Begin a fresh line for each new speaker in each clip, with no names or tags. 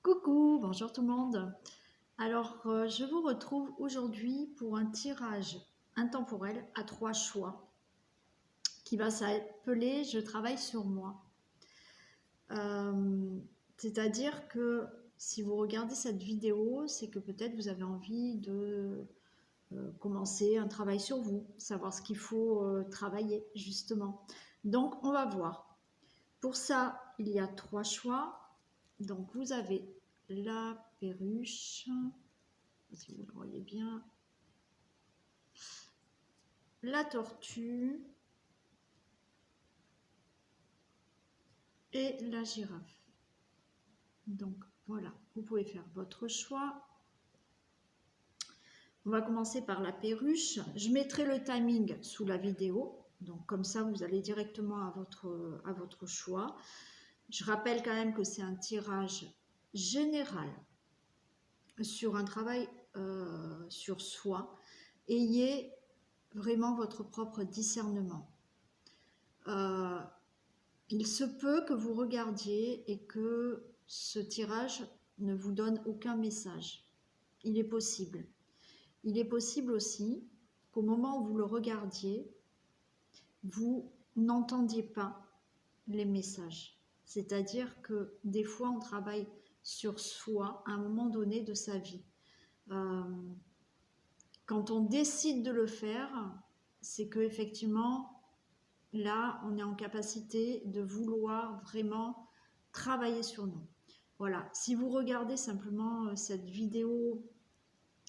Coucou, bonjour tout le monde. Alors, je vous retrouve aujourd'hui pour un tirage intemporel à 3 choix qui va s'appeler Je travaille sur moi. C'est-à-dire que si vous regardez cette vidéo, c'est que peut-être vous avez envie de commencer un travail sur vous, savoir ce qu'il faut travailler justement. Donc, on va voir. Pour ça, il y a 3 choix. Donc, vous avez la perruche, si vous le voyez bien, la tortue et la girafe. Donc voilà, vous pouvez faire votre choix. On va commencer par la perruche. Je mettrai le timing sous la vidéo. Donc comme ça, vous allez directement à votre choix. Je rappelle quand même que c'est un tirage général sur un travail sur soi. Ayez vraiment votre propre discernement. Il se peut que vous regardiez et que ce tirage ne vous donne aucun message. Il est possible. Il est possible aussi qu'au moment où vous le regardiez, vous n'entendiez pas les messages. C'est-à-dire que des fois, on travaille sur soi à un moment donné de sa vie. Quand on décide de le faire, c'est que effectivement, là, on est en capacité de vouloir vraiment travailler sur nous. Voilà, si vous regardez simplement cette vidéo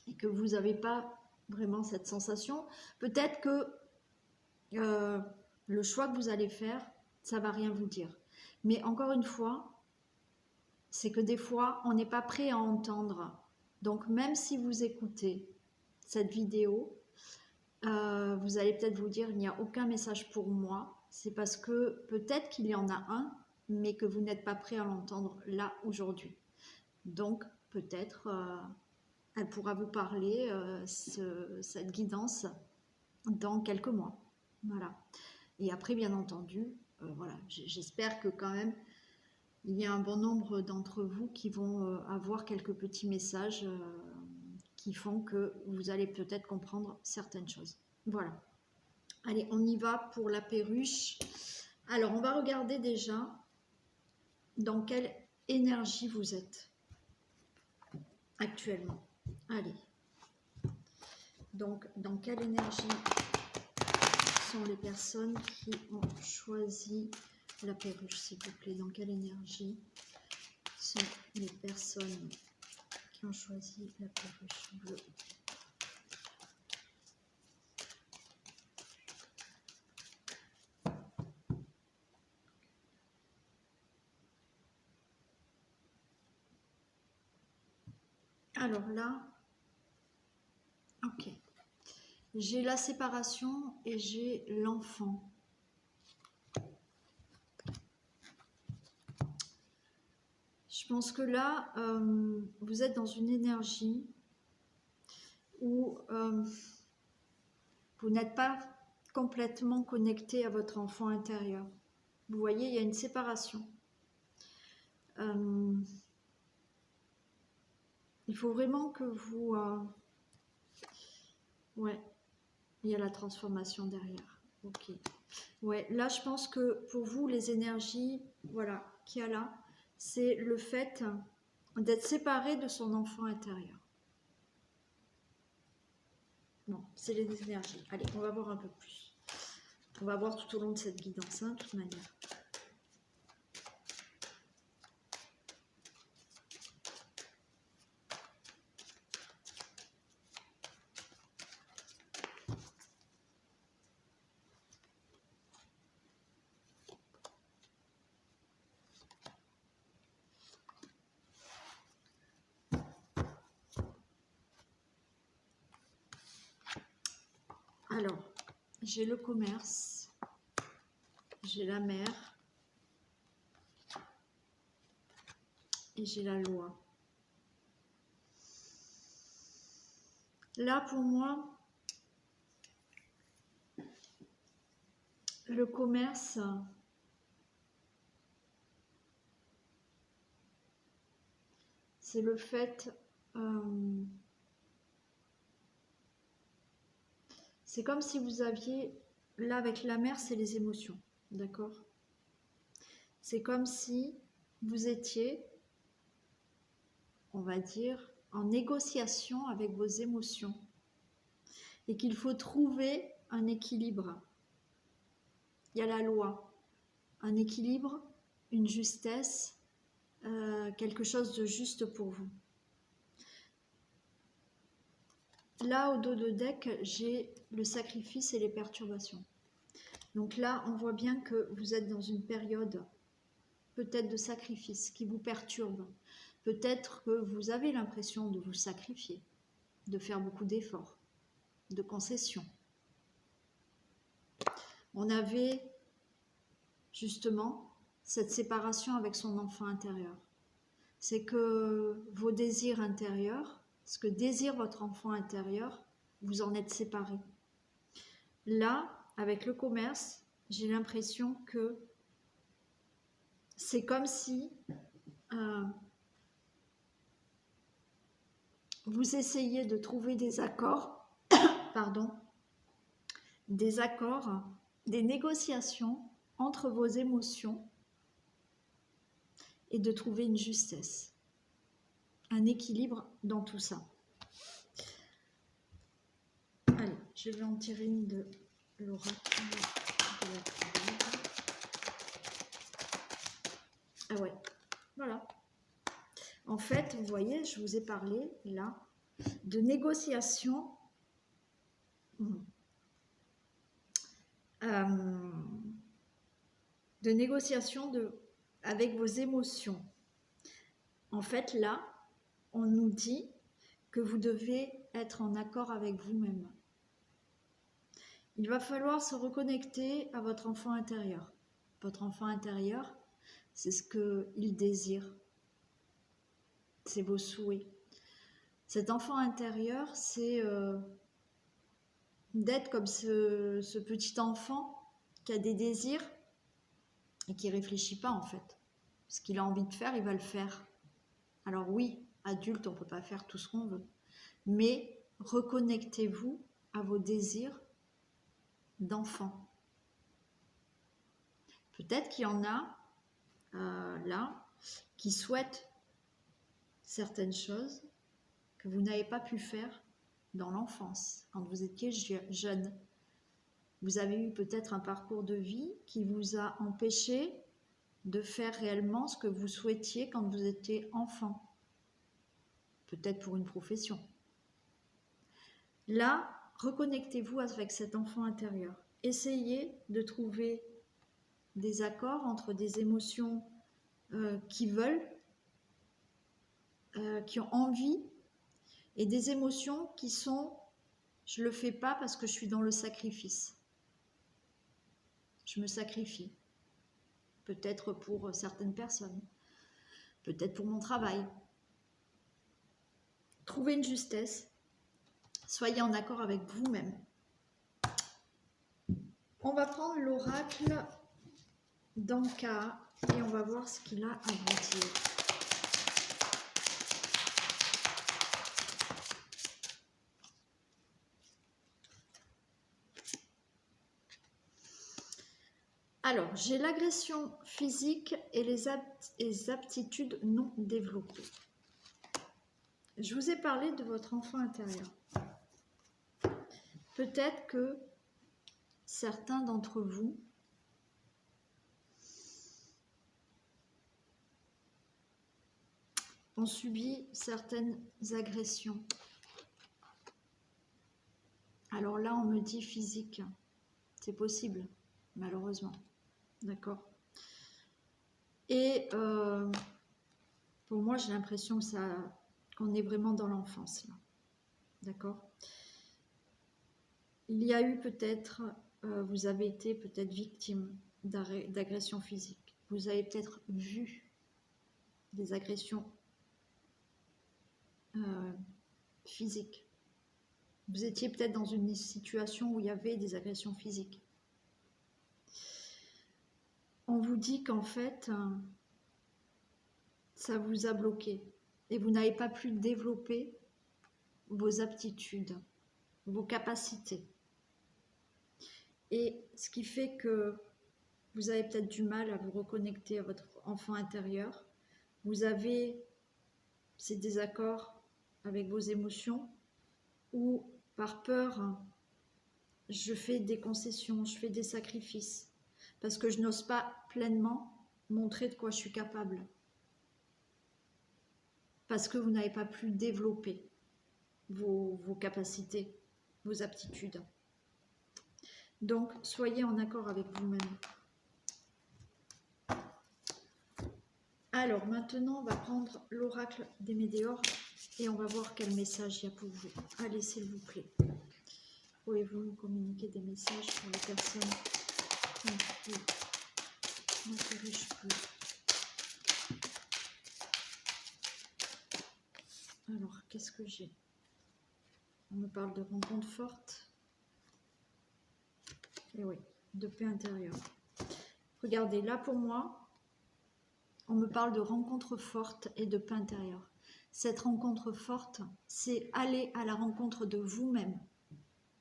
et que vous n'avez pas vraiment cette sensation, peut-être que le choix que vous allez faire, ça ne va rien vous dire. Mais encore une fois, c'est que des fois, on n'est pas prêt à entendre. Donc, même si vous écoutez cette vidéo, vous allez peut-être vous dire, il n'y a aucun message pour moi. C'est parce que peut-être qu'il y en a un, mais que vous n'êtes pas prêt à l'entendre là, aujourd'hui. Donc, peut-être, elle pourra vous parler, cette guidance, dans quelques mois. Voilà. Et après, bien entendu, voilà, j'espère que quand même, il y a un bon nombre d'entre vous qui vont avoir quelques petits messages qui font que vous allez peut-être comprendre certaines choses. Voilà. Allez, on y va pour la perruche. Alors, on va regarder déjà dans quelle énergie vous êtes actuellement. Allez. Donc, dans quelle énergie sont les personnes qui ont choisi la perruche, s'il vous plaît? Dans quelle énergie sont les personnes qui ont choisi la perruche bleue? Alors là, ok. J'ai la séparation et j'ai l'enfant. Je pense que là, vous êtes dans une énergie où vous n'êtes pas complètement connecté à votre enfant intérieur. Vous voyez, il y a une séparation. Il faut vraiment que vous... ouais, il y a la transformation derrière. Ok. Ouais, là, je pense que pour vous, les énergies, voilà, qu'il y a là, c'est le fait d'être séparé de son enfant intérieur. Non, c'est les énergies. Allez, on va voir un peu plus. On va voir tout au long de cette guidance, hein, de toute manière. Alors, j'ai le commerce, j'ai la mer et j'ai la loi. Là, pour moi, le commerce, c'est le fait... c'est comme si vous aviez... Là, avec la mère, c'est les émotions, d'accord? C'est comme si vous étiez, on va dire, en négociation avec vos émotions et qu'il faut trouver un équilibre. Il y a la loi, un équilibre, une justesse, quelque chose de juste pour vous. Là, au dos de deck, j'ai le sacrifice et les perturbations. Donc là, on voit bien que vous êtes dans une période peut-être de sacrifice qui vous perturbe. Peut-être que vous avez l'impression de vous sacrifier, de faire beaucoup d'efforts, de concessions. On avait justement cette séparation avec son enfant intérieur. C'est que vos désirs intérieurs, ce que désire votre enfant intérieur, vous en êtes séparés. Là, avec le commerce, j'ai l'impression que c'est comme si vous essayez de trouver des accords, des négociations entre vos émotions et de trouver une justesse, un équilibre dans tout ça. Allez, je vais en tirer une de l'oracle de la triade. Ah ouais, voilà. En fait, vous voyez, je vous ai parlé là de négociation avec vos émotions. En fait, là, on nous dit que vous devez être en accord avec vous-même. Il va falloir se reconnecter à votre enfant intérieur. Votre enfant intérieur, c'est ce qu'il désire. C'est vos souhaits. Cet enfant intérieur, c'est d'être comme ce petit enfant qui a des désirs et qui ne réfléchit pas en fait. Ce qu'il a envie de faire, il va le faire. Alors oui, adulte, on ne peut pas faire tout ce qu'on veut. Mais reconnectez-vous à vos désirs d'enfant. Peut-être qu'il y en a là qui souhaitent certaines choses que vous n'avez pas pu faire dans l'enfance, quand vous étiez jeune. Vous avez eu peut-être un parcours de vie qui vous a empêché de faire réellement ce que vous souhaitiez quand vous étiez enfant. Peut-être pour une profession. Là, reconnectez-vous avec cet enfant intérieur. Essayez de trouver des accords entre des émotions qui veulent, qui ont envie, et des émotions qui sont « je ne le fais pas parce que je suis dans le sacrifice ». Je me sacrifie. Peut-être pour certaines personnes. Peut-être pour mon travail. Trouvez une justesse. Soyez en accord avec vous-même. On va prendre l'oracle d'Anka et on va voir ce qu'il a à vous dire. Alors, j'ai l'agression physique et les aptitudes non développées. Je vous ai parlé de votre enfant intérieur. Peut-être que certains d'entre vous ont subi certaines agressions. Alors là, on me dit physique. C'est possible, malheureusement. D'accord. Et pour moi, j'ai l'impression qu'on est vraiment dans l'enfance. D'accord. Il y a eu peut-être, vous avez été peut-être victime d'agression physique. Vous avez peut-être vu des agressions physiques. Vous étiez peut-être dans une situation où il y avait des agressions physiques. On vous dit qu'en fait, ça vous a bloqué. et vous n'avez pas pu développer vos aptitudes, vos capacités. Et ce qui fait que vous avez peut-être du mal à vous reconnecter à votre enfant intérieur. Vous avez ces désaccords avec vos émotions ou par peur, je fais des concessions, je fais des sacrifices parce que je n'ose pas pleinement montrer de quoi je suis capable. Parce que vous n'avez pas pu développer vos capacités, vos aptitudes. Donc, soyez en accord avec vous-même. Alors, maintenant, on va prendre l'oracle des Médéors et on va voir quel message il y a pour vous. Allez, s'il vous plaît. Pouvez-vous nous communiquer des messages pour les personnes qui n'interrogent plus? Alors, qu'est-ce que j'ai? On me parle de rencontres fortes. Et oui, de paix intérieure. Regardez, là pour moi, on me parle de rencontres fortes et de paix intérieure. Cette rencontre forte, c'est aller à la rencontre de vous-même.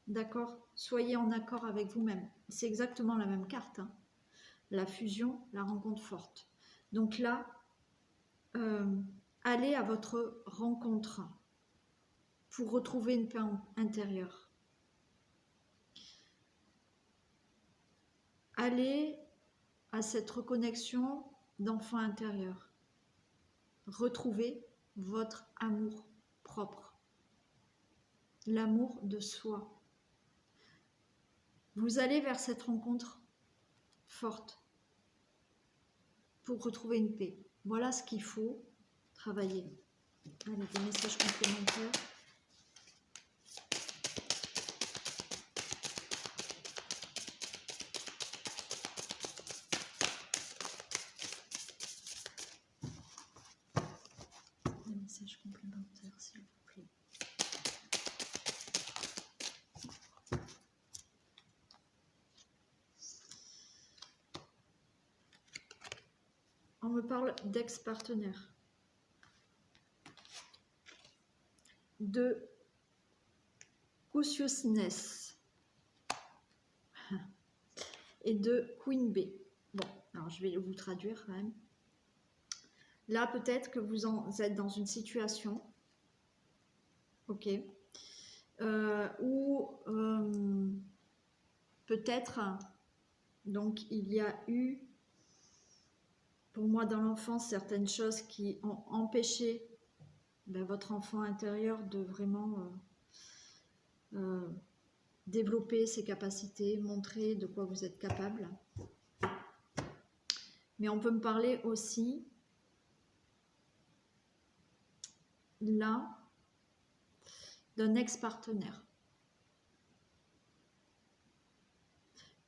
D'accord? Soyez en accord avec vous-même. C'est exactement la même carte. Hein. La fusion, la rencontre forte. Donc là, allez à votre rencontre pour retrouver une paix intérieure. Allez à cette reconnexion d'enfant intérieur. Retrouvez votre amour propre. L'amour de soi. Vous allez vers cette rencontre forte pour retrouver une paix. Voilà ce qu'il faut travailler. Allez, des messages complémentaires. Des messages complémentaires, s'il vous plaît. On me parle d'ex-partenaire, de Consciousness et de Queen Bee. Bon, alors je vais vous traduire quand même. Là, peut-être que vous êtes dans une situation, ok, où peut-être, donc il y a eu, pour moi dans l'enfance, certaines choses qui ont empêché votre enfant intérieur de vraiment développer ses capacités, montrer de quoi vous êtes capable. Mais on peut me parler aussi, là, d'un ex-partenaire.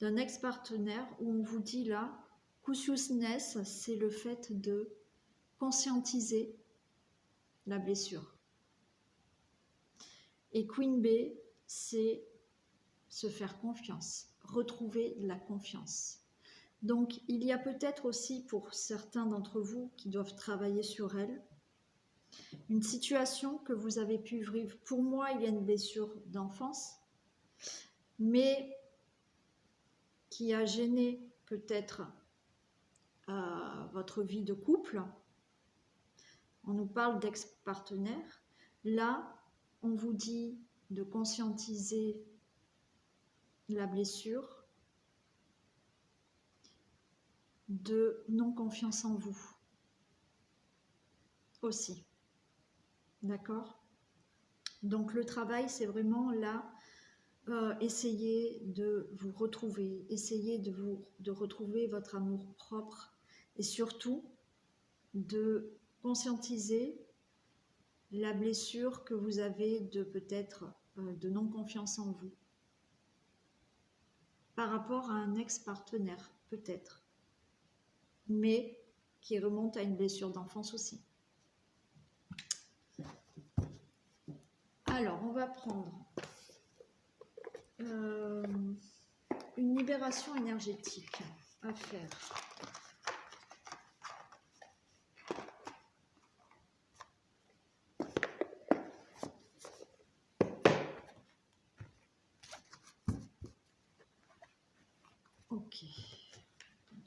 D'un ex-partenaire où on vous dit là, consciousness, c'est le fait de conscientiser la blessure. Et Queen Bee, c'est se faire confiance, retrouver la confiance. Donc, il y a peut-être aussi pour certains d'entre vous qui doivent travailler sur elle, une situation que vous avez pu vivre. Pour moi, il y a une blessure d'enfance, mais qui a gêné peut-être votre vie de couple. On nous parle d'ex-partenaire. Là, on vous dit de conscientiser la blessure, de non-confiance en vous aussi. D'accord? Donc le travail, c'est vraiment là, essayez de vous retrouver, essayez de retrouver votre amour propre et surtout de conscientiser la blessure que vous avez de peut-être de non-confiance en vous par rapport à un ex-partenaire, peut-être, mais qui remonte à une blessure d'enfance aussi. Alors, on va prendre une libération énergétique à faire. Ok.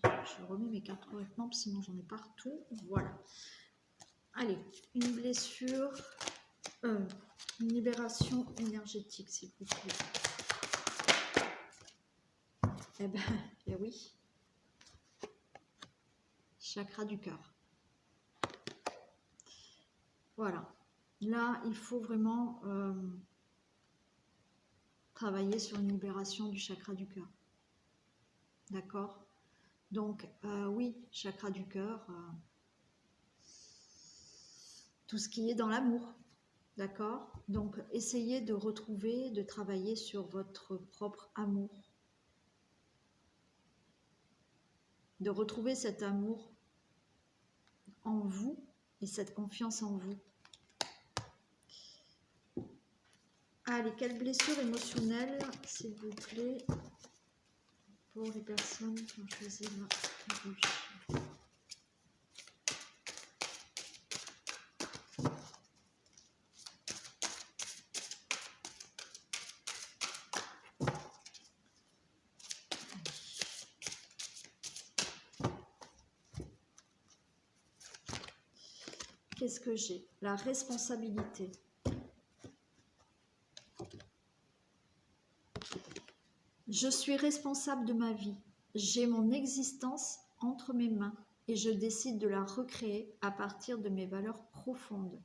Je remets mes cartes correctement, sinon j'en ai partout. Voilà. Allez, une blessure, une libération énergétique, s'il vous plaît. Eh ben, eh oui. Chakra du cœur. Voilà. Là, il faut vraiment travailler sur une libération du chakra du cœur. D'accord? Donc, oui, chakra du cœur, tout ce qui est dans l'amour. D'accord? Donc, essayez de retrouver, de travailler sur votre propre amour. De retrouver cet amour en vous et cette confiance en vous. Allez, quelle blessure émotionnelle, s'il vous plaît, pour les personnes qui ont choisi la rouge. Qu'est-ce que j'ai? La responsabilité. Je suis responsable de ma vie. J'ai mon existence entre mes mains et je décide de la recréer à partir de mes valeurs profondes,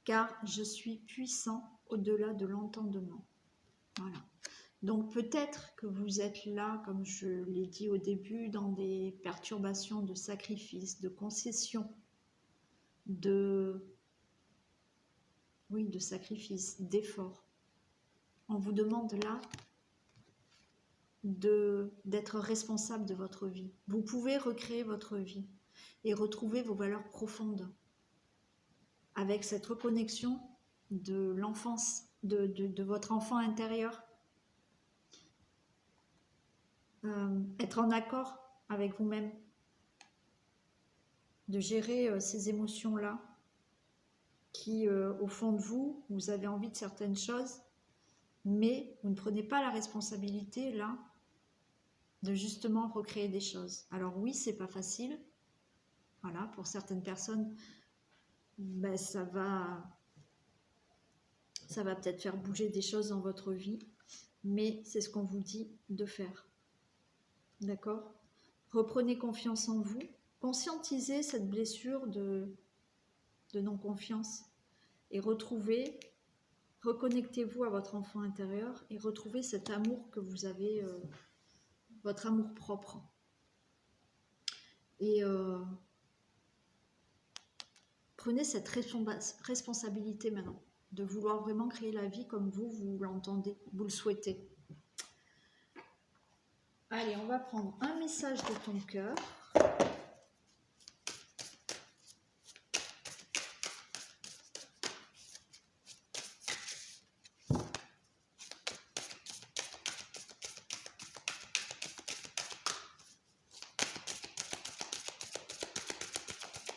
car je suis puissant au-delà de l'entendement. Voilà. Donc peut-être que vous êtes là, comme je l'ai dit au début, dans des perturbations de sacrifice, de concession, de sacrifice, d'effort. On vous demande là d'être responsable de votre vie. Vous pouvez recréer votre vie et retrouver vos valeurs profondes avec cette reconnexion de l'enfance, de votre enfant intérieur. Être en accord avec vous-même, de gérer ces émotions-là qui, au fond de vous, vous avez envie de certaines choses, mais vous ne prenez pas la responsabilité, là, de justement recréer des choses. Alors oui, c'est pas facile. Voilà, pour certaines personnes, ben, ça va peut-être faire bouger des choses dans votre vie, mais c'est ce qu'on vous dit de faire. D'accord? Reprenez confiance en vous, conscientisez cette blessure de non-confiance et reconnectez-vous à votre enfant intérieur et retrouvez cet amour que vous avez, votre amour propre. Et prenez cette responsabilité maintenant, de vouloir vraiment créer la vie comme vous l'entendez, vous le souhaitez. Allez, on va prendre un message de ton cœur.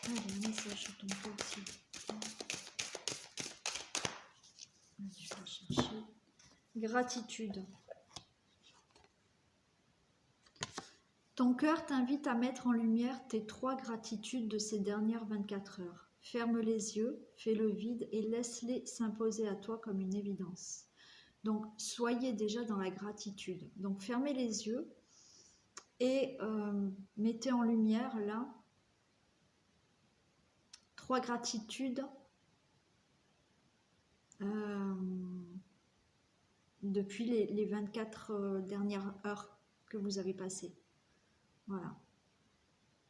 Allez, un message sur ton cœur aussi. Je vais chercher. Gratitude. Ton cœur t'invite à mettre en lumière tes 3 gratitudes de ces dernières 24 heures. Ferme les yeux, fais le vide et laisse-les s'imposer à toi comme une évidence. Donc, soyez déjà dans la gratitude. Donc, fermez les yeux et mettez en lumière, là, 3 gratitudes depuis les 24 dernières heures que vous avez passées. Voilà.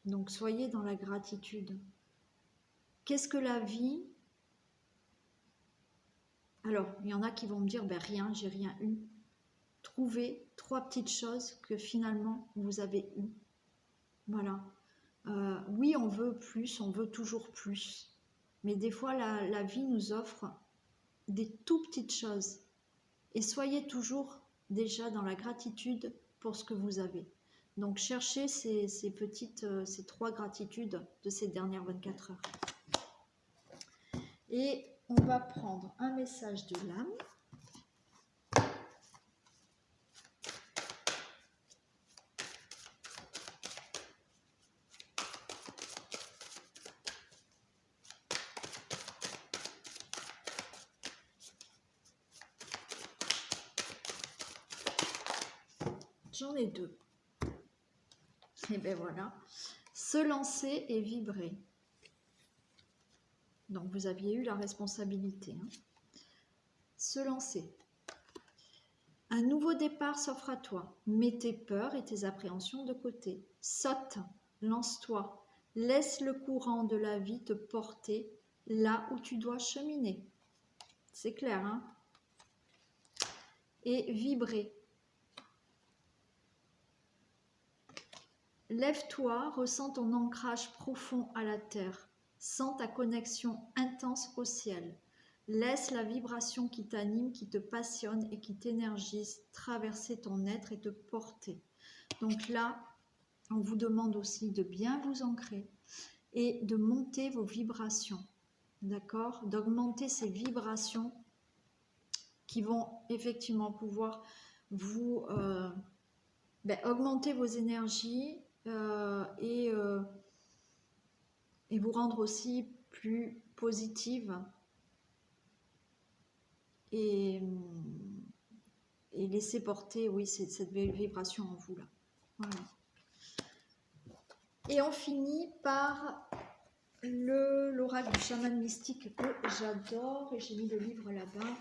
Donc, soyez dans la gratitude. Qu'est-ce que la vie? Alors, il y en a qui vont me dire, ben rien, j'ai rien eu. Trouvez 3 petites choses que finalement vous avez eues. Voilà. Oui, on veut plus, on veut toujours plus. Mais des fois, la vie nous offre des tout petites choses. Et soyez toujours déjà dans la gratitude pour ce que vous avez. Donc, cherchez ces 3 gratitudes de ces dernières 24 heures. Et on va prendre un message de l'âme. J'en ai deux. Et bien voilà. Se lancer et vibrer. Donc vous aviez eu la responsabilité. Hein. Se lancer. Un nouveau départ s'offre à toi. Mets tes peurs et tes appréhensions de côté. Saute, lance-toi. Laisse le courant de la vie te porter là où tu dois cheminer. C'est clair, hein? Et vibrer. Lève-toi, ressens ton ancrage profond à la terre. Sens ta connexion intense au ciel. Laisse la vibration qui t'anime, qui te passionne et qui t'énergise traverser ton être et te porter. Donc là, on vous demande aussi de bien vous ancrer et de monter vos vibrations. D'accord? D'augmenter ces vibrations qui vont effectivement pouvoir vous augmenter vos énergies et vous rendre aussi plus positive et laisser porter, oui, cette vibration en vous là. Voilà. Et on finit par l'oracle du chaman mystique que j'adore et j'ai mis le livre là-bas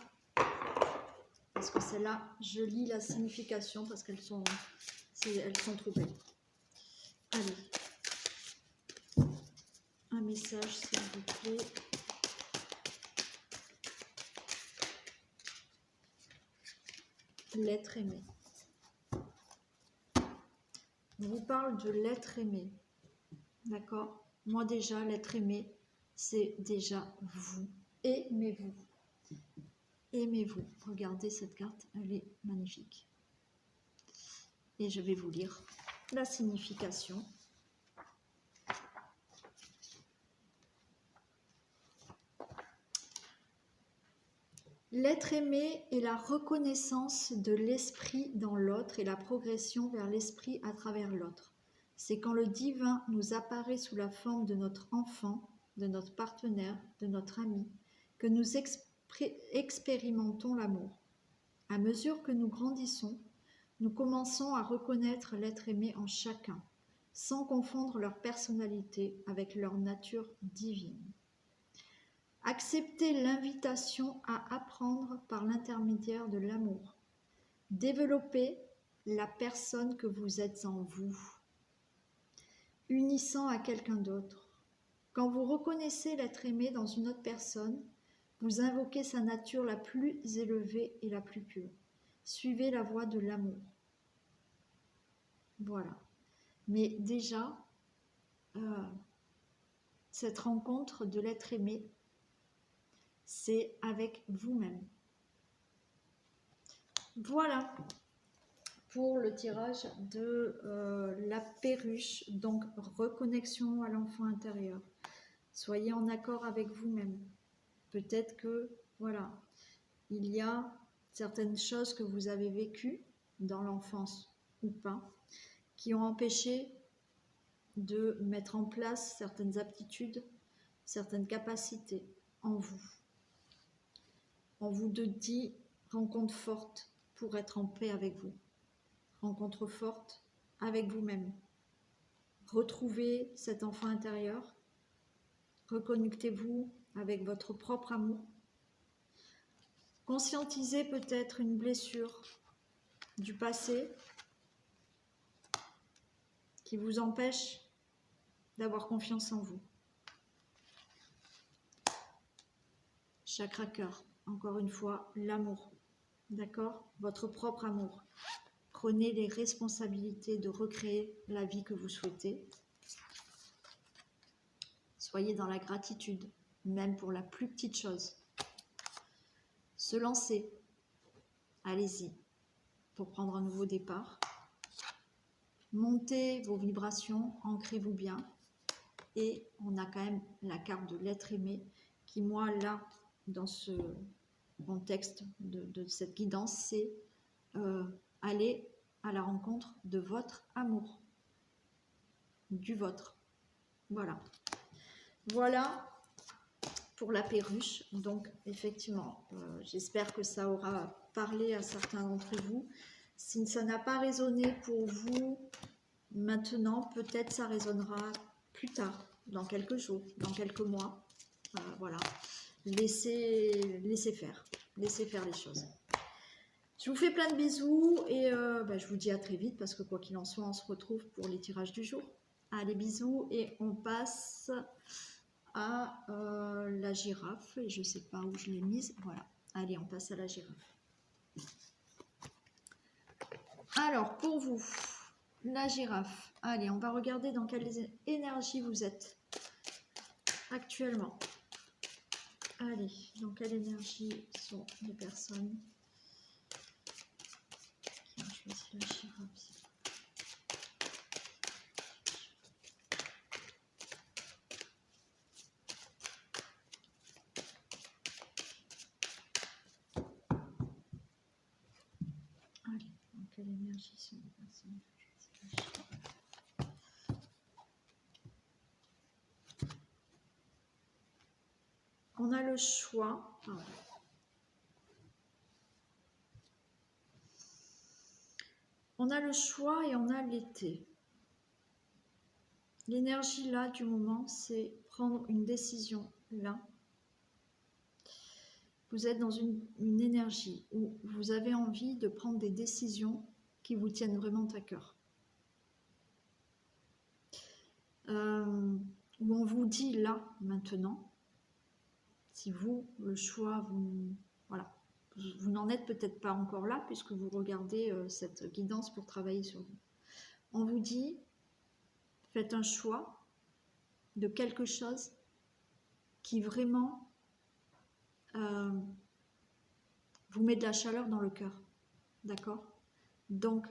parce que celle-là, je lis la signification parce qu'elles sont trop belles. Allez, un message s'il vous plaît. L'être aimé. On vous parle de l'être aimé. D'accord? Moi déjà, l'être aimé, c'est déjà vous. Aimez-vous. Aimez-vous. Regardez cette carte, elle est magnifique. Et je vais vous lire la signification. L'être aimé est la reconnaissance de l'esprit dans l'autre et la progression vers l'esprit à travers l'autre. C'est quand le divin nous apparaît sous la forme de notre enfant, de notre partenaire, de notre ami, que nous expérimentons l'amour. À mesure que nous grandissons, nous commençons à reconnaître l'être aimé en chacun, sans confondre leur personnalité avec leur nature divine. Acceptez l'invitation à apprendre par l'intermédiaire de l'amour. Développez la personne que vous êtes en vous, unissant à quelqu'un d'autre. Quand vous reconnaissez l'être aimé dans une autre personne, vous invoquez sa nature la plus élevée et la plus pure. Suivez la voie de l'amour. Voilà. Mais déjà, cette rencontre de l'être aimé, c'est avec vous-même. Voilà pour le tirage de la perruche, donc reconnexion à l'enfant intérieur. Soyez en accord avec vous-même. Peut-être que, voilà, il y a certaines choses que vous avez vécues dans l'enfance ou pas, qui ont empêché de mettre en place certaines aptitudes, certaines capacités en vous. On vous dit rencontre forte pour être en paix avec vous. Rencontre forte avec vous-même. Retrouvez cet enfant intérieur. Reconnectez-vous avec votre propre amour. Conscientisez peut-être une blessure du passé qui vous empêche d'avoir confiance en vous. Chakra cœur, encore une fois, l'amour. D'accord? Votre propre amour. Prenez les responsabilités de recréer la vie que vous souhaitez. Soyez dans la gratitude, même pour la plus petite chose. Se lancer. Allez-y pour prendre un nouveau départ. Montez vos vibrations, ancrez-vous bien. Et on a quand même la carte de l'être aimé qui, moi, là, dans ce contexte de cette guidance, c'est aller à la rencontre de votre amour. Du vôtre. Voilà. Voilà pour la perruche. Donc, effectivement, j'espère que ça aura parlé à certains d'entre vous. Si ça n'a pas résonné pour vous maintenant, peut-être ça résonnera plus tard, dans quelques jours, dans quelques mois. Voilà, laissez faire les choses. Je vous fais plein de bisous et je vous dis à très vite parce que quoi qu'il en soit, on se retrouve pour les tirages du jour. Allez, bisous et on passe à la girafe. Et je ne sais pas où je l'ai mise. Voilà. Allez, on passe à la girafe. Alors, pour vous, la girafe. Allez, on va regarder dans quelle énergie vous êtes actuellement. Allez, dans quelle énergie sont les personnes qui ont choisi la girafe? Allez, dans quelle énergie sont les personnes qui ont choisi la girafe? On a le choix. On a le choix et on a l'été. L'énergie là du moment, c'est prendre une décision là. Vous êtes dans une énergie où vous avez envie de prendre des décisions qui vous tiennent vraiment à cœur. Où on vous dit là, maintenant, si vous, le choix, voilà, vous n'en êtes peut-être pas encore là puisque vous regardez cette guidance pour travailler sur vous. On vous dit, faites un choix de quelque chose qui vraiment vous met de la chaleur dans le cœur. D'accord? Donc,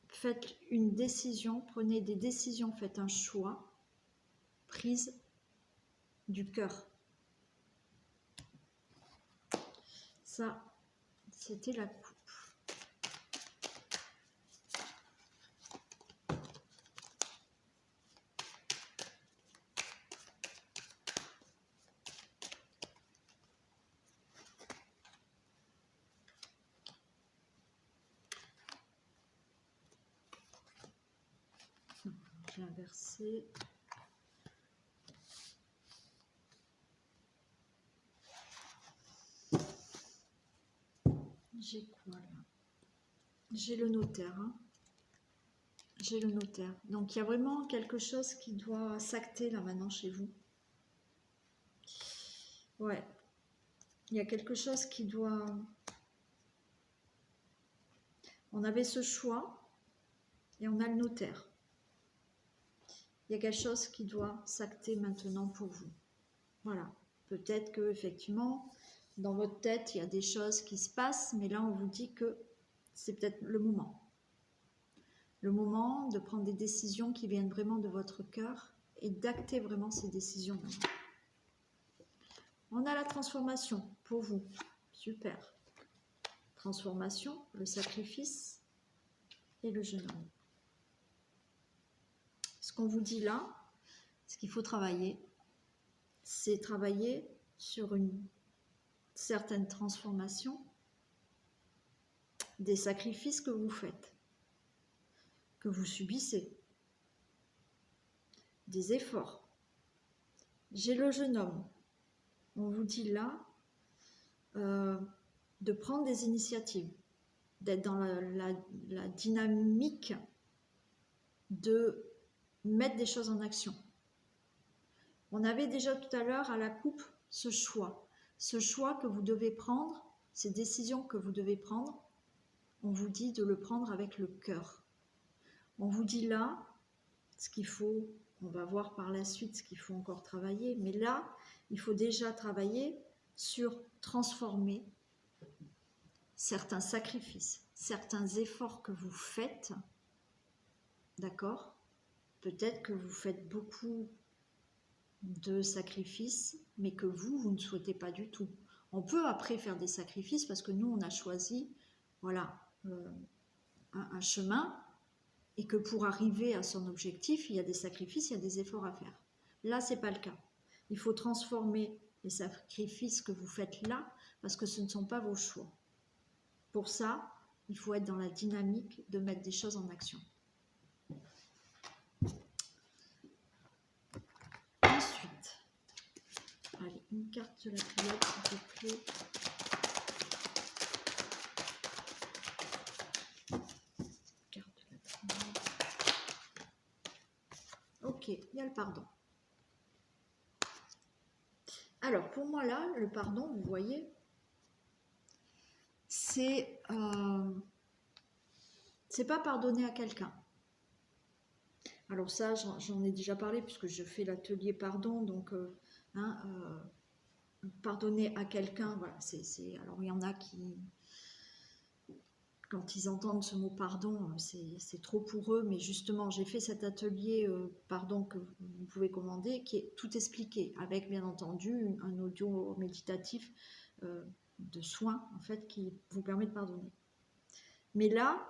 faites une décision, prenez des décisions, faites un choix, prise du cœur. Ça, c'était la coupe. J'ai inversé. J'ai quoi là? J'ai le notaire. Hein. J'ai le notaire. Donc il y a vraiment quelque chose qui doit s'acter là maintenant chez vous. Ouais. Il y a quelque chose qui doit... On avait ce choix et on a le notaire. Il y a quelque chose qui doit s'acter maintenant pour vous. Voilà. Peut-être que effectivement, dans votre tête, il y a des choses qui se passent, mais là, on vous dit que c'est peut-être le moment. Le moment de prendre des décisions qui viennent vraiment de votre cœur et d'acter vraiment ces décisions. On a la transformation pour vous. Super. Transformation, le sacrifice et le jeune homme. Ce qu'on vous dit là, ce qu'il faut travailler, c'est travailler sur une certaine transformation des sacrifices que vous faites, que vous subissez, des efforts. J'ai le jeune homme. On vous dit là de prendre des initiatives, d'être dans la dynamique de mettre des choses en action. On avait déjà tout à l'heure à la coupe ce choix que vous devez prendre, ces décisions que vous devez prendre, on vous dit de le prendre avec le cœur. On vous dit là, ce qu'il faut, on va voir par la suite ce qu'il faut encore travailler, mais là, il faut déjà travailler sur transformer certains sacrifices, certains efforts que vous faites, d'accord? Peut-être que vous faites beaucoup de sacrifices, mais que vous ne souhaitez pas du tout. On peut après faire des sacrifices parce que nous, on a choisi, voilà, un chemin et que pour arriver à son objectif, il y a des sacrifices, il y a des efforts à faire. Là, c'est pas le cas. Il faut transformer les sacrifices que vous faites là parce que ce ne sont pas vos choix. Pour ça, il faut être dans la dynamique de mettre des choses en action. Ensuite, allez, une carte de la pilote, s'il vous plaît. Carte de la pilote. Ok, il y a le pardon. Alors, pour moi, là, le pardon, vous voyez, c'est pas pardonner à quelqu'un. Alors ça, j'en ai déjà parlé puisque je fais l'atelier pardon, donc pardonner à quelqu'un, voilà, alors il y en a qui, quand ils entendent ce mot pardon, c'est trop pour eux, mais justement, j'ai fait cet atelier pardon que vous pouvez commander, qui est tout expliqué, avec bien entendu un audio méditatif de soins, en fait, qui vous permet de pardonner. Mais là,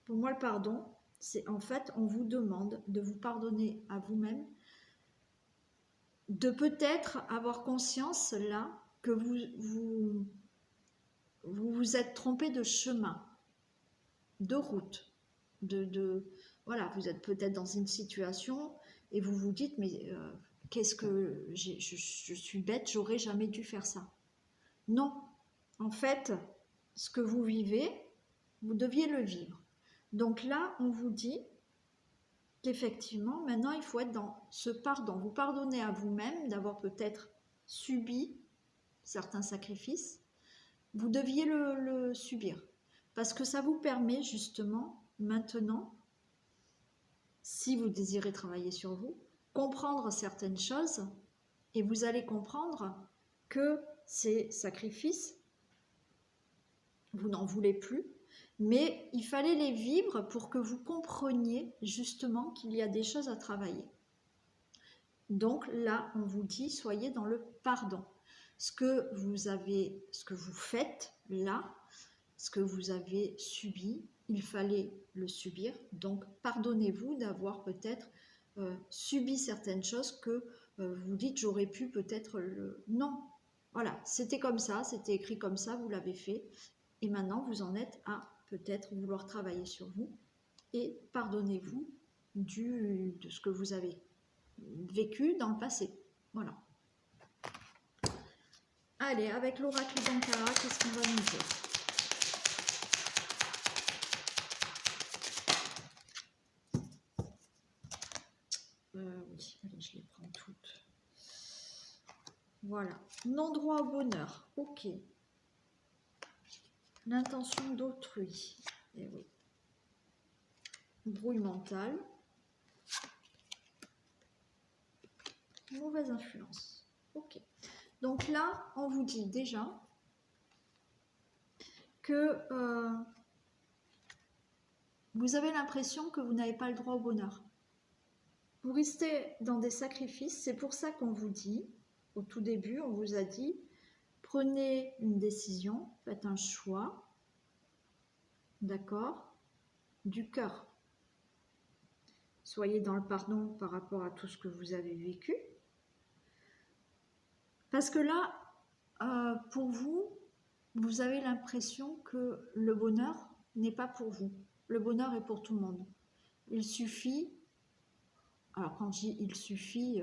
pour moi, le pardon, c'est en fait, on vous demande de vous pardonner à vous-même, de peut-être avoir conscience, là, que vous êtes trompé de chemin, de route, voilà, vous êtes peut-être dans une situation et vous vous dites, mais qu'est-ce que je suis bête, j'aurais jamais dû faire ça. Non, en fait, ce que vous vivez, vous deviez le vivre. Donc là, on vous dit qu'effectivement, maintenant, il faut être dans ce pardon. Vous pardonnez à vous-même d'avoir peut-être subi certains sacrifices. Vous deviez le subir. Parce que ça vous permet justement, maintenant, si vous désirez travailler sur vous, comprendre certaines choses et vous allez comprendre que ces sacrifices, vous n'en voulez plus, mais il fallait les vivre pour que vous compreniez justement qu'il y a des choses à travailler. Donc là, on vous dit, soyez dans le pardon. Ce que vous faites là, ce que vous avez subi, il fallait le subir. Donc pardonnez-vous d'avoir peut-être subi certaines choses que vous dites, j'aurais pu peut-être Non, voilà, c'était comme ça, c'était écrit comme ça, vous l'avez fait. Et maintenant, vous en êtes à peut-être vouloir travailler sur vous et pardonnez-vous de ce que vous avez vécu dans le passé. Voilà. Allez, avec l'oracle d'Ankara, qu'est-ce qu'on va nous dire? Oui, allez, je les prends toutes. Voilà. Non-droit au bonheur. Ok. L'intention d'autrui. Eh oui. Brouille mentale. Mauvaise influence. Ok. Donc là, on vous dit déjà que vous avez l'impression que vous n'avez pas le droit au bonheur. Vous restez dans des sacrifices. C'est pour ça qu'on vous dit, au tout début, on vous a dit, prenez une décision, faites un choix, d'accord, du cœur. Soyez dans le pardon par rapport à tout ce que vous avez vécu. Parce que là, pour vous, vous avez l'impression que le bonheur n'est pas pour vous. Le bonheur est pour tout le monde. Il suffit, alors quand je dis il suffit,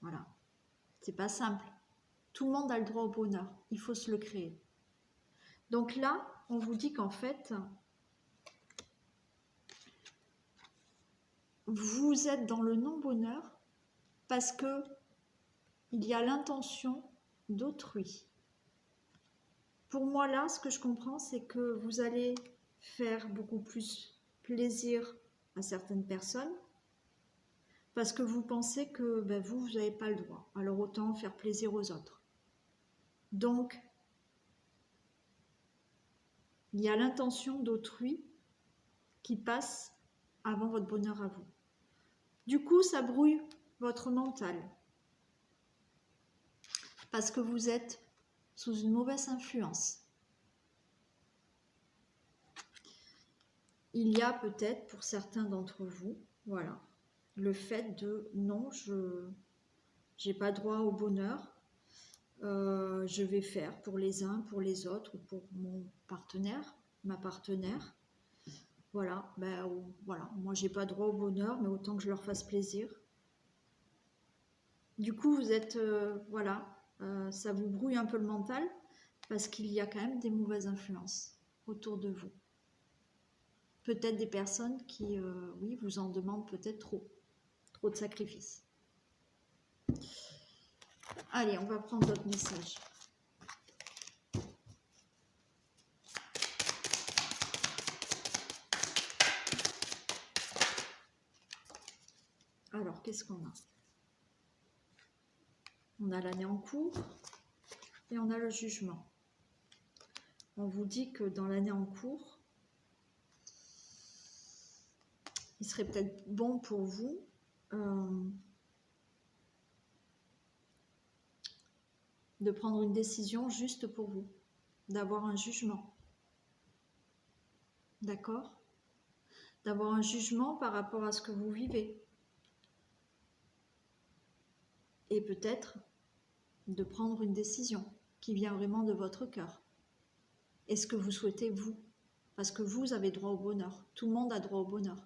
voilà, c'est pas simple. Tout le monde a le droit au bonheur, il faut se le créer. Donc là, on vous dit qu'en fait, vous êtes dans le non-bonheur parce que il y a l'intention d'autrui. Pour moi, là, ce que je comprends, c'est que vous allez faire beaucoup plus plaisir à certaines personnes parce que vous pensez que vous n'avez pas le droit. Alors autant faire plaisir aux autres. Donc, il y a l'intention d'autrui qui passe avant votre bonheur à vous. Du coup, ça brouille votre mental parce que vous êtes sous une mauvaise influence. Il y a peut-être pour certains d'entre vous, voilà, le fait de non, je n'ai pas droit au bonheur, je vais faire pour les uns, pour les autres ou pour mon partenaire, ma partenaire. Voilà, ben, voilà. Moi j'ai pas droit au bonheur, mais autant que je leur fasse plaisir. Du coup, vous êtes, voilà, ça vous brouille un peu le mental parce qu'il y a quand même des mauvaises influences autour de vous. Peut-être des personnes qui, oui, vous en demandent peut-être trop de sacrifices. Allez, on va prendre d'autres messages. Alors, qu'est-ce qu'on a? On a l'année en cours et on a le jugement. On vous dit que dans l'année en cours, il serait peut-être bon pour vous de prendre une décision juste pour vous, d'avoir un jugement. D'accord? D'avoir un jugement par rapport à ce que vous vivez. Et peut-être de prendre une décision qui vient vraiment de votre cœur. Est-ce que vous souhaitez vous? Parce que vous avez droit au bonheur. Tout le monde a droit au bonheur.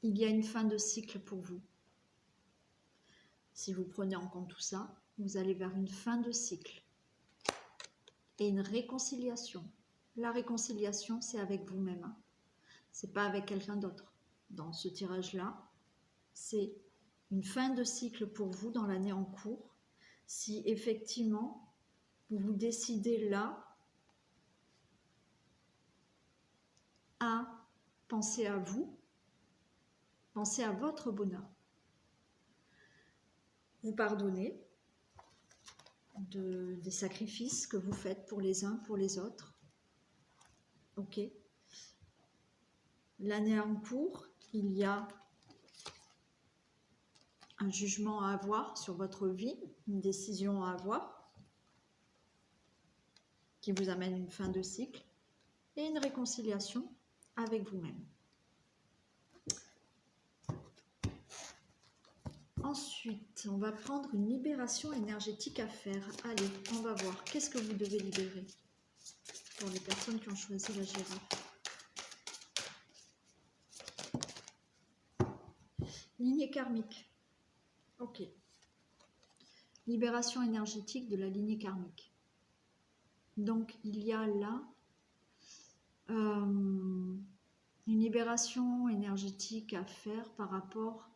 Il y a une fin de cycle pour vous. Si vous prenez en compte tout ça, vous allez vers une fin de cycle et une réconciliation. La réconciliation, c'est avec vous-même. C'est pas avec quelqu'un d'autre. Dans ce tirage-là, c'est une fin de cycle pour vous dans l'année en cours. Si effectivement, vous vous décidez là à penser à vous, penser à votre bonheur. Vous pardonnez des sacrifices que vous faites pour les uns, pour les autres. Ok. L'année en cours, il y a un jugement à avoir sur votre vie, une décision à avoir qui vous amène une fin de cycle et une réconciliation avec vous-même. Ensuite, on va prendre une libération énergétique à faire. Allez, on va voir. Qu'est-ce que vous devez libérer pour les personnes qui ont choisi la girafe? Lignée karmique. Ok. Libération énergétique de la lignée karmique. Donc, il y a là une libération énergétique à faire par rapport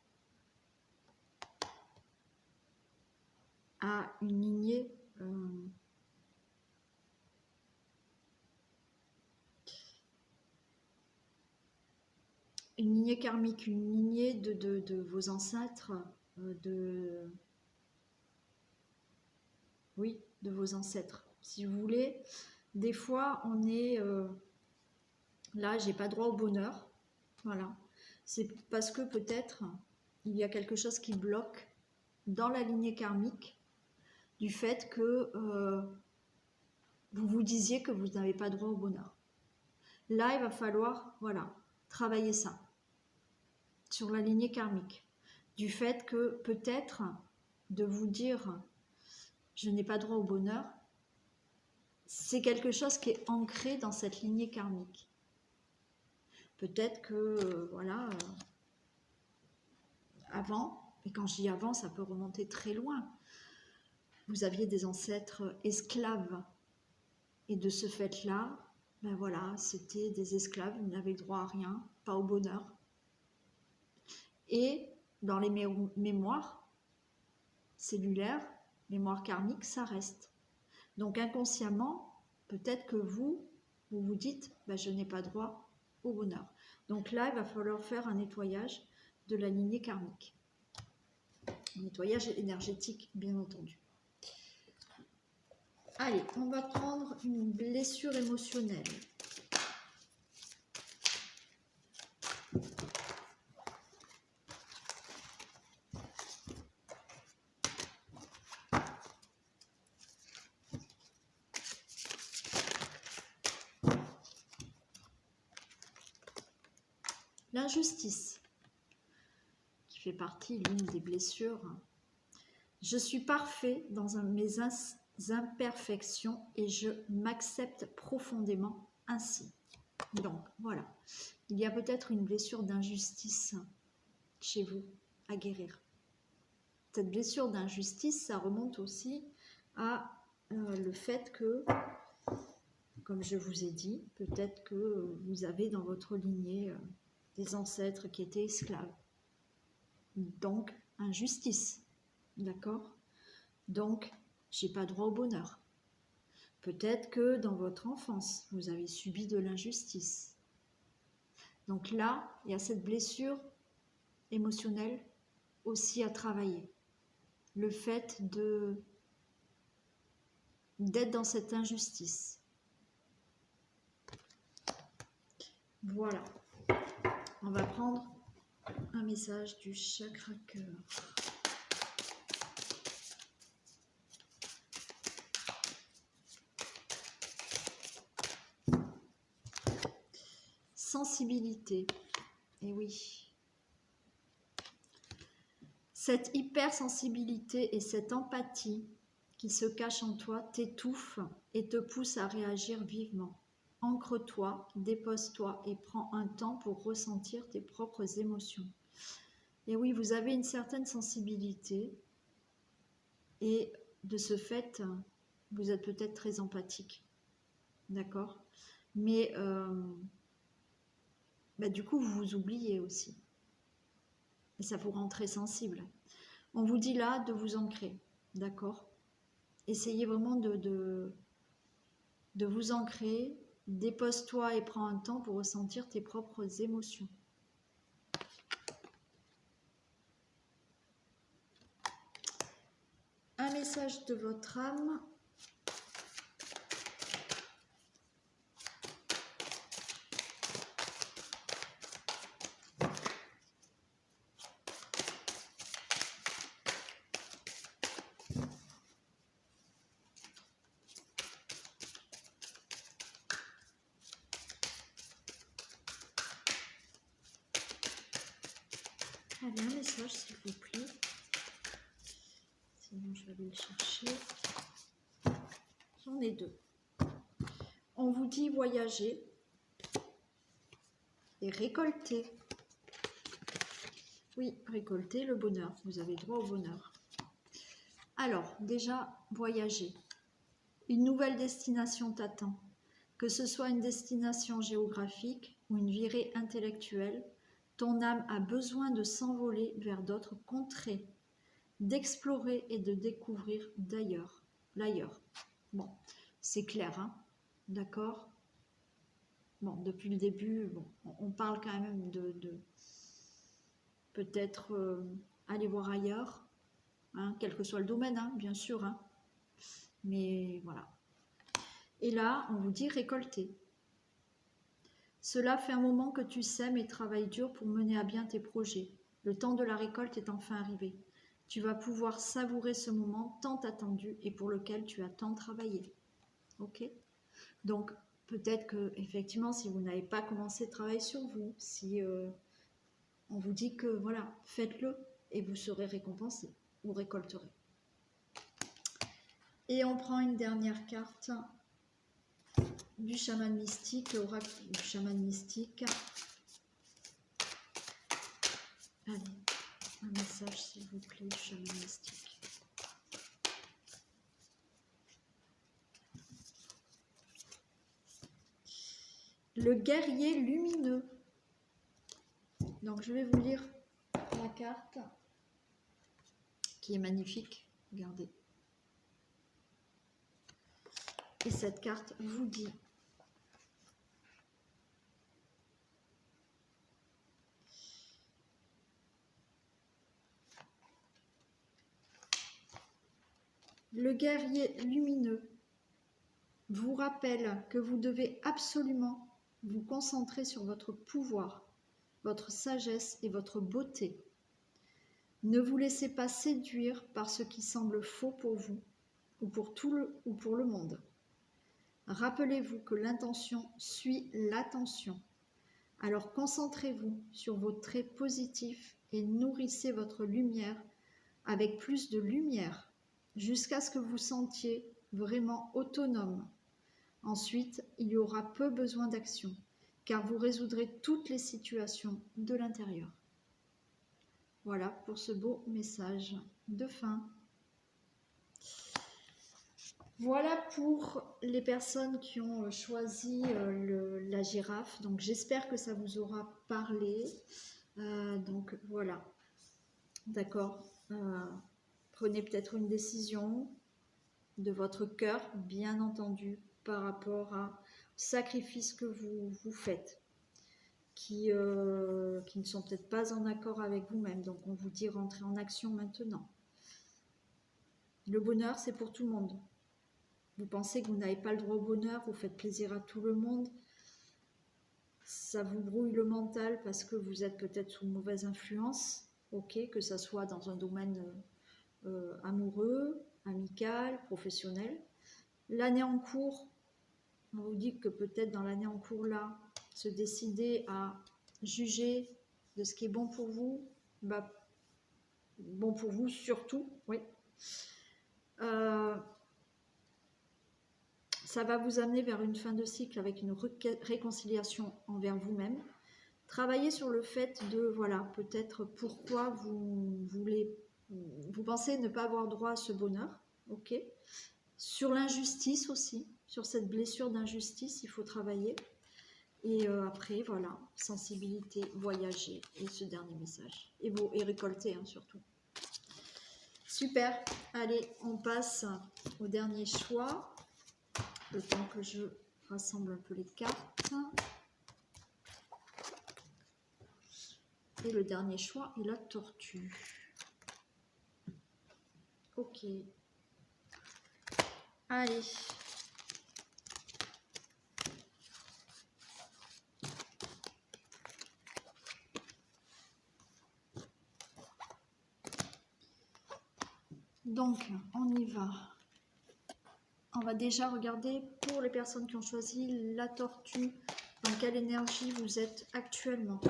à une lignée karmique, une lignée de vos ancêtres, oui, de vos ancêtres. Si vous voulez, des fois on est là, j'ai pas droit au bonheur, voilà. C'est parce que peut-être il y a quelque chose qui bloque dans la lignée karmique du fait que vous vous disiez que vous n'avez pas droit au bonheur. Là, il va falloir, voilà, travailler ça sur la lignée karmique, du fait que peut-être de vous dire je n'ai pas droit au bonheur, c'est quelque chose qui est ancré dans cette lignée karmique. Peut-être que voilà, avant, et quand je dis avant, ça peut remonter très loin, vous aviez des ancêtres esclaves, et de ce fait-là, ben voilà, c'était des esclaves, ils n'avaient droit à rien, pas au bonheur. Et dans les mémoires cellulaires, mémoire karmique, ça reste. Donc inconsciemment, peut-être que vous vous dites, ben, je n'ai pas droit au bonheur. Donc là, il va falloir faire un nettoyage de la lignée karmique. Un nettoyage énergétique, bien entendu. Allez, on va prendre une blessure émotionnelle. d'injustice, qui fait partie l'une des blessures. Je suis parfait dans mes imperfections et je m'accepte profondément ainsi. Donc voilà, il y a peut-être une blessure d'injustice chez vous à guérir. Cette blessure d'injustice, ça remonte aussi à le fait que, comme je vous ai dit, peut-être que vous avez dans votre lignée des ancêtres qui étaient esclaves. Donc, injustice, d'accord? Donc, j'ai pas droit au bonheur. Peut-être que dans votre enfance, vous avez subi de l'injustice. Donc là, il y a cette blessure émotionnelle aussi à travailler. Le fait d'être dans cette injustice. Voilà. On va prendre un message du chakra cœur. Sensibilité. Et oui. Cette hypersensibilité et cette empathie qui se cache en toi t'étouffe et te pousse à réagir vivement. Ancre-toi, dépose-toi et prends un temps pour ressentir tes propres émotions. Et oui, vous avez une certaine sensibilité et de ce fait, vous êtes peut-être très empathique. D'accord? Mais du coup, vous vous oubliez aussi. Et ça vous rend très sensible. On vous dit là de vous ancrer. D'accord? Essayez vraiment de vous ancrer. Dépose-toi et prends un temps pour ressentir tes propres émotions. Un message de votre âme. Allez, un message s'il vous plaît. Sinon je vais aller le chercher. J'en ai deux. On vous dit voyager et récolter. Oui, récolter le bonheur. Vous avez droit au bonheur. Alors, déjà, voyager. Une nouvelle destination t'attend. Que ce soit une destination géographique ou une virée intellectuelle, ton âme a besoin de s'envoler vers d'autres contrées, d'explorer et de découvrir l'ailleurs. Bon, c'est clair, hein? D'accord? Bon, depuis le début, bon, on parle quand même de peut-être aller voir ailleurs, hein, quel que soit le domaine, hein, bien sûr, hein, mais voilà. Et là, on vous dit récolter. Cela fait un moment que tu sèmes et travailles dur pour mener à bien tes projets. Le temps de la récolte est enfin arrivé. Tu vas pouvoir savourer ce moment tant attendu et pour lequel tu as tant travaillé. Ok? Donc, peut-être que, effectivement, si vous n'avez pas commencé de travail sur vous, si on vous dit que, voilà, faites-le et vous serez récompensé, vous récolterez. Et on prend une dernière carte du chaman mystique, l'oracle du chaman mystique. Allez, un message s'il vous plaît du chaman mystique. Le guerrier lumineux. Donc je vais vous lire la carte qui est magnifique. Regardez. Et cette carte vous dit le guerrier lumineux vous rappelle que vous devez absolument vous concentrer sur votre pouvoir, votre sagesse et votre beauté. Ne vous laissez pas séduire par ce qui semble faux pour vous ou pour le monde. Rappelez-vous que l'intention suit l'attention. Alors concentrez-vous sur vos traits positifs et nourrissez votre lumière avec plus de lumière jusqu'à ce que vous sentiez vraiment autonome. Ensuite, il y aura peu besoin d'action car vous résoudrez toutes les situations de l'intérieur. Voilà pour ce beau message de fin. Voilà pour les personnes qui ont choisi la girafe. Donc j'espère que ça vous aura parlé. Donc voilà. D'accord. Prenez peut-être une décision de votre cœur, bien entendu, par rapport au sacrifice que vous faites, qui ne sont peut-être pas en accord avec vous-même. Donc on vous dit rentrez en action maintenant. Le bonheur, c'est pour tout le monde. Vous pensez que vous n'avez pas le droit au bonheur, vous faites plaisir à tout le monde, ça vous brouille le mental parce que vous êtes peut-être sous mauvaise influence, ok, que ça soit dans un domaine amoureux, amical, professionnel. L'année en cours, on vous dit que peut-être dans l'année en cours là, se décider à juger de ce qui est bon pour vous, bah, bon pour vous surtout, oui. Ça va vous amener vers une fin de cycle avec une réconciliation envers vous-même. Travaillez sur le fait de, voilà, peut-être pourquoi vous pensez ne pas avoir droit à ce bonheur, ok. Sur l'injustice aussi, sur cette blessure d'injustice, il faut travailler. Et après, voilà, sensibilité, voyager, et ce dernier message. Et récolter, hein, surtout. Super, allez, on passe au dernier choix. Le temps que je rassemble un peu les cartes. Et le dernier choix est la tortue. Ok. Allez. Donc, on y va. On va déjà regarder pour les personnes qui ont choisi la tortue, dans quelle énergie vous êtes actuellement.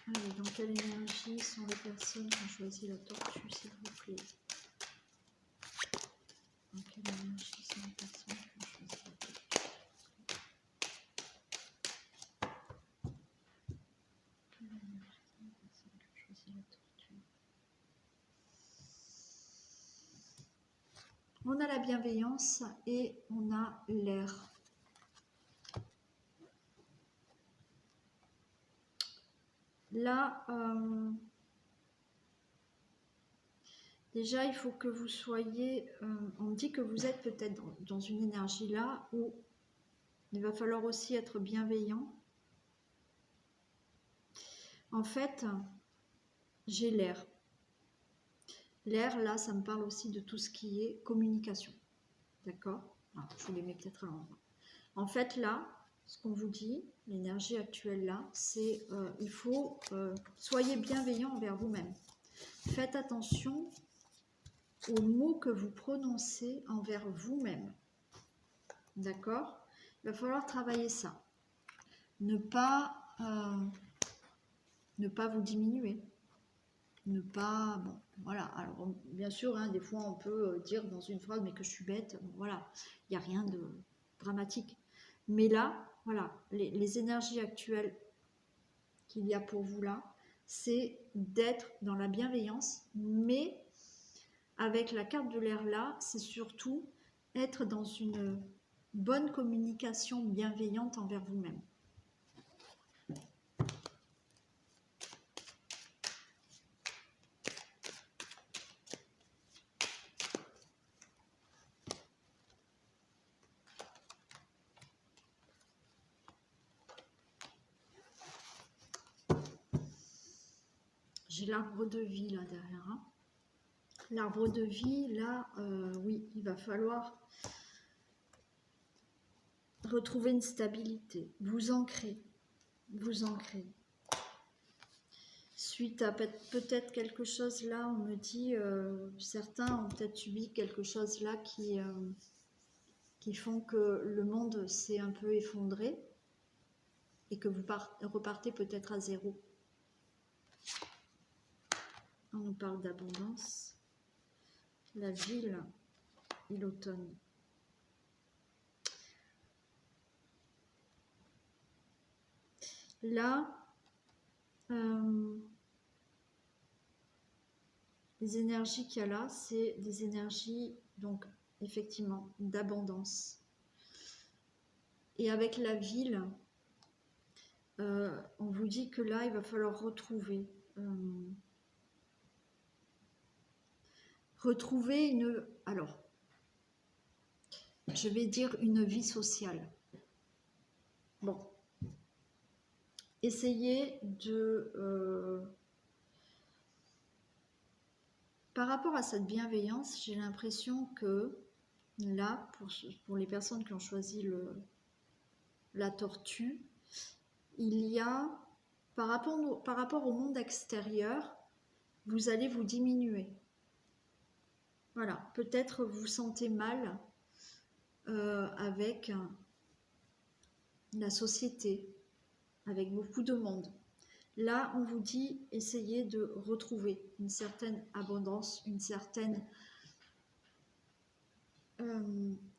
Allez, dans quelle énergie sont les personnes qui ont choisi la tortue, s'il vous plaît? Dans quelle énergie sont les personnes qui ont choisi la tortue? Quelle énergie sont les personnes qui ont choisi la tortue? On a la bienveillance et on a l'air. Là, déjà, il faut que vous soyez... on me dit que vous êtes peut-être dans une énergie là où il va falloir aussi être bienveillant. En fait, j'ai l'air. L'air, là, ça me parle aussi de tout ce qui est communication. D'accord? Je vous les mets peut-être à l'endroit. En fait, là, ce qu'on vous dit, l'énergie actuelle là, c'est il faut... soyez bienveillant envers vous-même. Faites attention aux mots que vous prononcez envers vous-même. D'accord? Il va falloir travailler ça. Ne pas vous diminuer. Ne pas... Bon, voilà. Alors, bien sûr, hein, des fois, on peut dire dans une phrase, mais que je suis bête. Bon, voilà. Il n'y a rien de dramatique. Mais là, voilà, les énergies actuelles qu'il y a pour vous là, c'est d'être dans la bienveillance, mais avec la carte de l'air là, c'est surtout être dans une bonne communication bienveillante envers vous-même. J'ai l'arbre de vie là derrière. Hein. L'arbre de vie, là, oui, il va falloir retrouver une stabilité, vous ancrer. Suite à peut-être quelque chose là, on me dit, certains ont peut-être subi quelque chose là qui qui font que le monde s'est un peu effondré et que vous repartez peut-être à zéro. On nous parle d'abondance, la ville et l'automne. Là, les énergies qu'il y a là, c'est des énergies, donc effectivement, d'abondance. Et avec la ville, on vous dit que là, il va falloir retrouver une... Alors, je vais dire une vie sociale. Bon. Essayez de... par rapport à cette bienveillance, j'ai l'impression que là, pour les personnes qui ont choisi la tortue, il y a, par rapport au monde extérieur, vous allez vous diminuer. Voilà, peut-être vous sentez mal avec la société, avec beaucoup de monde. Là, on vous dit, essayez de retrouver une certaine abondance, une certaine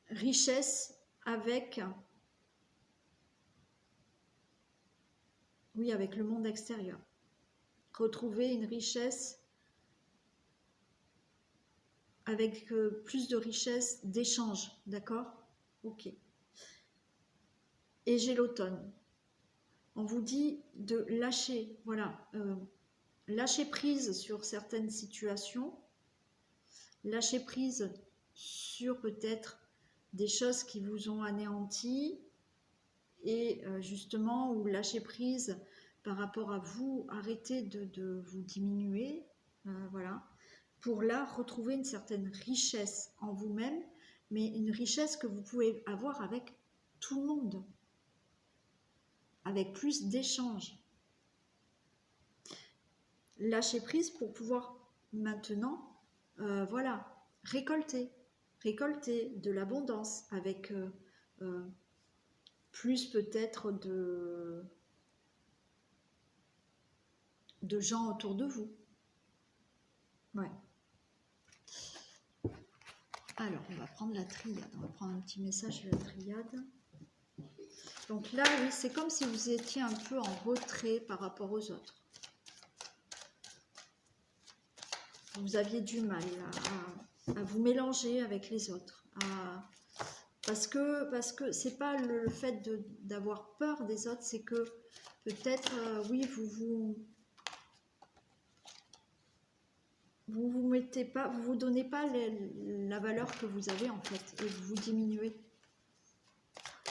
richesse avec le monde extérieur. Retrouver une richesse avec plus de richesse d'échange, d'accord? Ok. Et j'ai l'automne. On vous dit de lâcher, voilà, lâcher prise sur certaines situations, lâcher prise sur peut-être des choses qui vous ont anéanti et justement, ou lâcher prise par rapport à vous, arrêtez de vous diminuer, voilà, pour là retrouver une certaine richesse en vous-même, mais une richesse que vous pouvez avoir avec tout le monde, avec plus d'échanges. Lâcher prise pour pouvoir maintenant, voilà, récolter de l'abondance avec plus peut-être de gens autour de vous. Ouais. Alors, on va prendre la triade. On va prendre un petit message de la triade. Donc là, oui, c'est comme si vous étiez un peu en retrait par rapport aux autres. Vous aviez du mal à vous mélanger avec les autres. Parce que c'est pas le fait d'avoir peur des autres, c'est que peut-être, oui, vous mettez pas, vous donnez pas la valeur que vous avez en fait, et vous vous diminuez.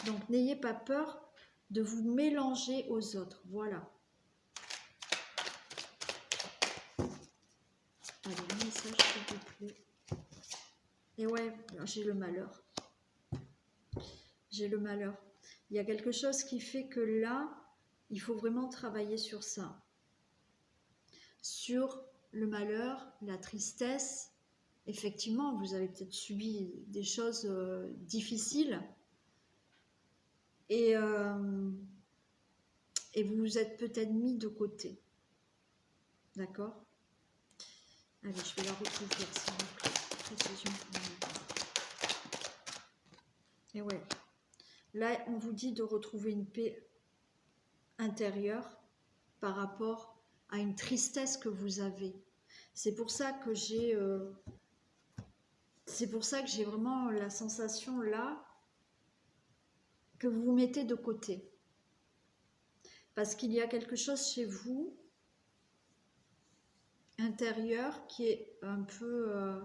Donc n'ayez pas peur de vous mélanger aux autres, voilà. Allez, un message s'il vous plaît. Et ouais, j'ai le malheur. J'ai le malheur. Il y a quelque chose qui fait que là, il faut vraiment travailler sur ça. Sur le malheur, la tristesse. Effectivement, vous avez peut-être subi des choses difficiles. Et vous vous êtes peut-être mis de côté. D'accord? Allez, je vais la recouvrir, s'il vous plaît. Précision. Et ouais. Là, on vous dit de retrouver une paix intérieure par rapport à une tristesse que vous avez. C'est pour ça que j'ai vraiment la sensation là que vous vous mettez de côté. Parce qu'il y a quelque chose chez vous intérieur qui est un peu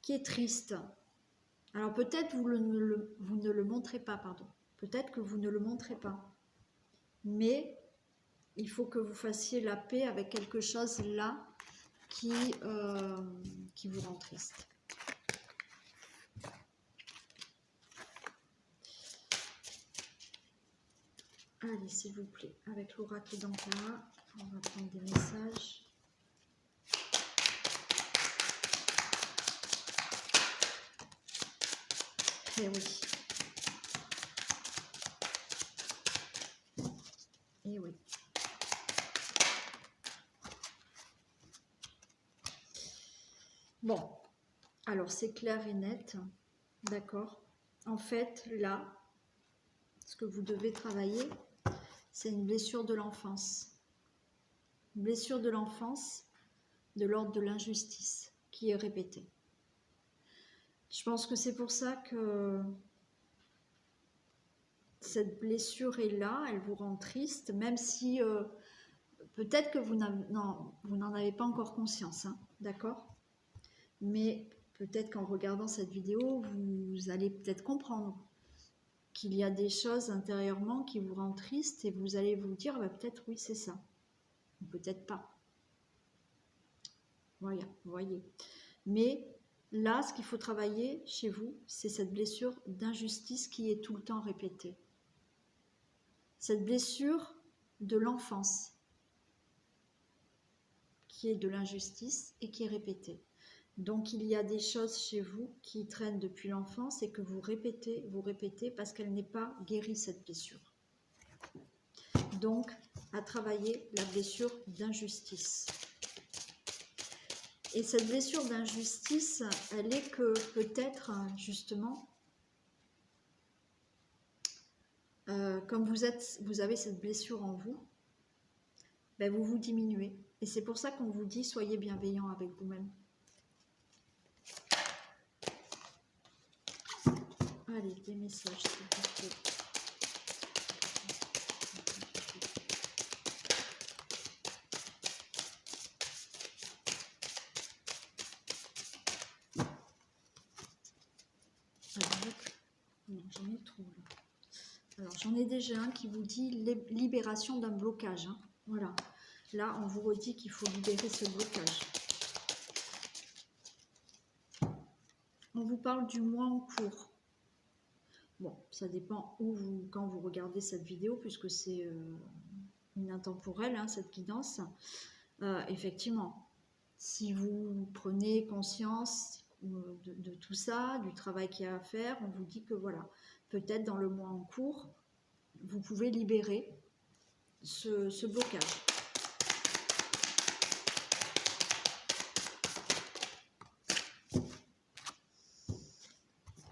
qui est triste. Alors peut-être vous ne le montrez pas, pardon. Peut-être que vous ne le montrez pas. Mais il faut que vous fassiez la paix avec quelque chose là qui vous rend triste. Allez, s'il vous plaît, avec l'oracle d'Ankara, on va prendre des messages. Eh oui. Eh oui. Bon, alors c'est clair et net, d'accord. En fait, là, ce que vous devez travailler, c'est une blessure de l'enfance. Une blessure de l'enfance de l'ordre de l'injustice qui est répétée. Je pense que c'est pour ça que cette blessure est là, elle vous rend triste, même si peut-être que vous n'en avez pas encore conscience, hein, d'accord? Mais peut-être qu'en regardant cette vidéo, vous allez peut-être comprendre qu'il y a des choses intérieurement qui vous rendent triste et vous allez vous dire, bah, peut-être oui, c'est ça, ou peut-être pas. Voilà, vous voyez. Mais là, ce qu'il faut travailler chez vous, c'est cette blessure d'injustice qui est tout le temps répétée. Cette blessure de l'enfance, qui est de l'injustice et qui est répétée. Donc il y a des choses chez vous qui traînent depuis l'enfance et que vous répétez parce qu'elle n'est pas guérie, cette blessure. Donc à travailler la blessure d'injustice. Et cette blessure d'injustice, elle est que peut-être justement, comme vous avez cette blessure en vous, ben vous vous diminuez. Et c'est pour ça qu'on vous dit, soyez bienveillant avec vous-même. Allez, des messages, s'il vous plaît. Alors, j'en ai trop là. Alors, j'en ai déjà un qui vous dit libération d'un blocage. Hein. Voilà. Là, on vous redit qu'il faut libérer ce blocage. On vous parle du mois en cours. Bon, ça dépend quand vous regardez cette vidéo, puisque c'est une intemporelle, hein, cette guidance. Effectivement, si vous prenez conscience de tout ça, du travail qu'il y a à faire, on vous dit que voilà, peut-être dans le mois en cours, vous pouvez libérer ce blocage.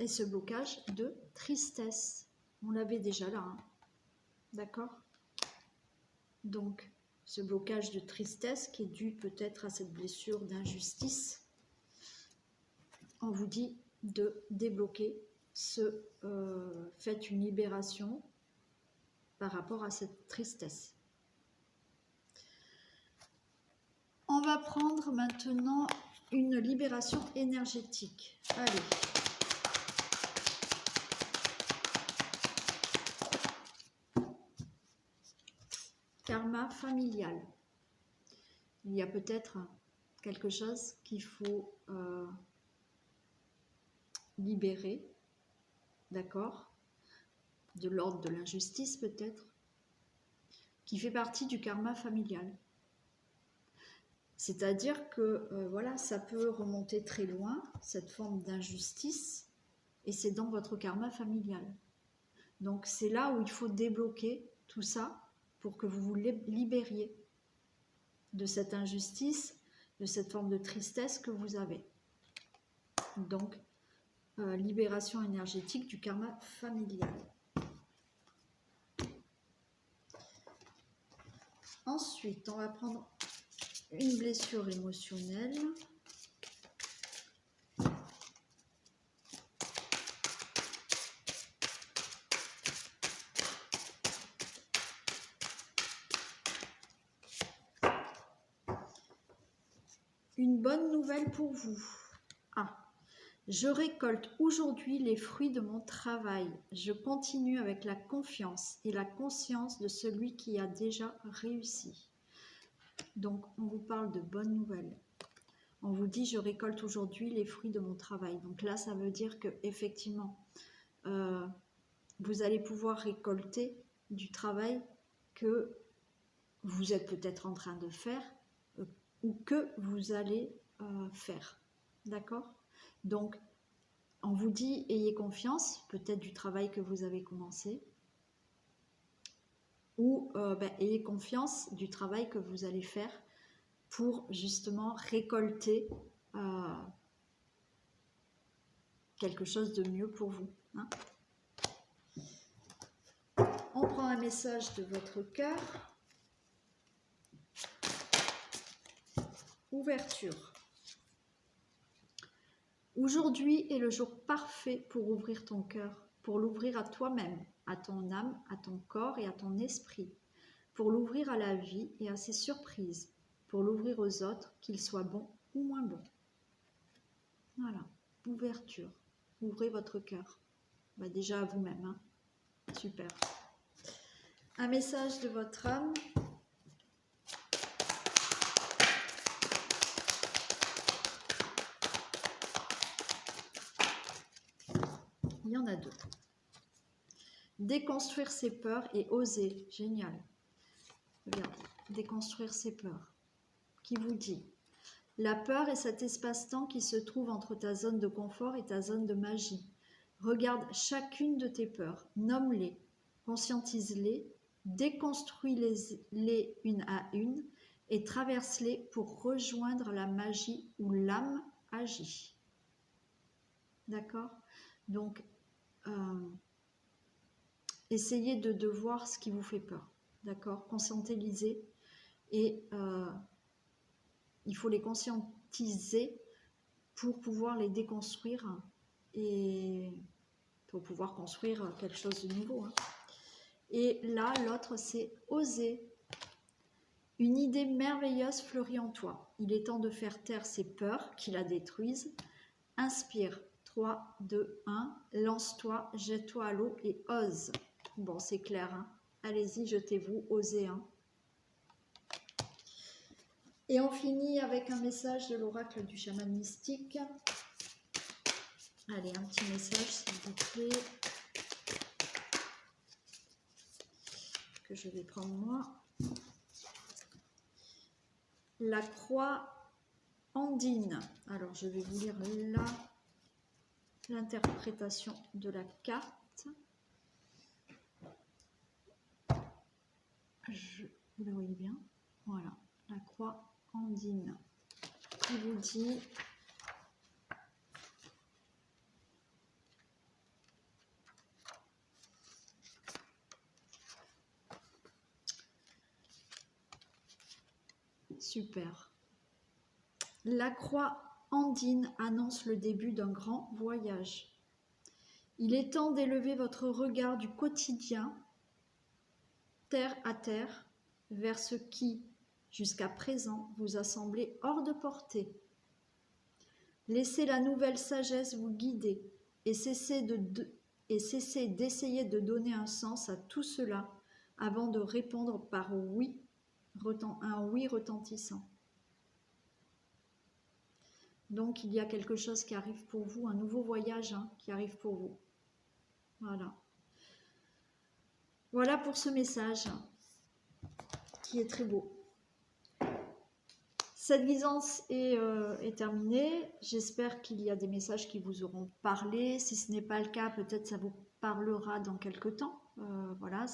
Et ce blocage de tristesse, on l'avait déjà là, hein. D'accord? Donc, ce blocage de tristesse qui est dû peut-être à cette blessure d'injustice, on vous dit de débloquer faites une libération par rapport à cette tristesse. On va prendre maintenant une libération énergétique. Allez. Karma familial. Il y a peut-être quelque chose qu'il faut libérer, d'accord, de l'ordre de l'injustice peut-être, qui fait partie du karma familial. C'est-à-dire que voilà, ça peut remonter très loin, cette forme d'injustice, et c'est dans votre karma familial. Donc c'est là où il faut débloquer tout ça pour que vous vous libériez de cette injustice, de cette forme de tristesse que vous avez. Donc, libération énergétique du karma familial. Ensuite, on va prendre une blessure émotionnelle. Une bonne nouvelle pour vous. Je récolte aujourd'hui les fruits de mon travail. Je continue avec la confiance et la conscience de celui qui a déjà réussi. Donc, on vous parle de bonnes nouvelles. On vous dit, je récolte aujourd'hui les fruits de mon travail. Donc là, ça veut dire que effectivement, vous allez pouvoir récolter du travail que vous êtes peut-être en train de faire ou que vous allez faire. D'accord ? Donc, on vous dit ayez confiance, peut-être du travail que vous avez commencé, ou ayez confiance du travail que vous allez faire pour justement récolter quelque chose de mieux pour vous. Hein. On prend un message de votre cœur. Ouverture. Aujourd'hui est le jour parfait pour ouvrir ton cœur, pour l'ouvrir à toi-même, à ton âme, à ton corps et à ton esprit, pour l'ouvrir à la vie et à ses surprises, pour l'ouvrir aux autres, qu'ils soient bons ou moins bons. Voilà, ouverture. Ouvrez votre cœur. Déjà à vous-même. Hein. Super. Un message de votre âme. Il y en a deux. Déconstruire ses peurs et oser. Génial. Regardez. Déconstruire ses peurs. Qui vous dit: la peur est cet espace-temps qui se trouve entre ta zone de confort et ta zone de magie. Regarde chacune de tes peurs, nomme-les, conscientise-les, déconstruis-les une à une et traverse-les pour rejoindre la magie où l'âme agit. D'accord? Donc, essayez de voir ce qui vous fait peur. D'accord? Conscientisez et il faut les conscientiser pour pouvoir les déconstruire et pour pouvoir construire quelque chose de nouveau. Hein. Et là, l'autre, c'est oser. Une idée merveilleuse fleurit en toi. Il est temps de faire taire ces peurs qui la détruisent. Inspire. 3, 2, 1. Lance-toi, jette-toi à l'eau et ose. Bon, c'est clair. Hein. Allez-y, jetez-vous, osez. Hein. Et on finit avec un message de l'oracle du chaman mystique. Allez, un petit message, s'il vous plaît, que je vais prendre moi. La croix andine. Alors, je vais vous lire là l'interprétation de la carte. Vous la voyez bien? Voilà, la croix andine. Qui vous dit: super. La croix andine annonce le début d'un grand voyage. Il est temps d'élever votre regard du quotidien, terre à terre, vers ce qui, jusqu'à présent, vous a semblé hors de portée. Laissez la nouvelle sagesse vous guider et cessez d'essayer de donner un sens à tout cela avant de répondre par oui, un oui retentissant. Donc, il y a quelque chose qui arrive pour vous, un nouveau voyage qui arrive pour vous. Voilà. Voilà pour ce message qui est très beau. Cette guidance est terminée. J'espère qu'il y a des messages qui vous auront parlé. Si ce n'est pas le cas, peut-être ça vous parlera dans quelques temps. Voilà,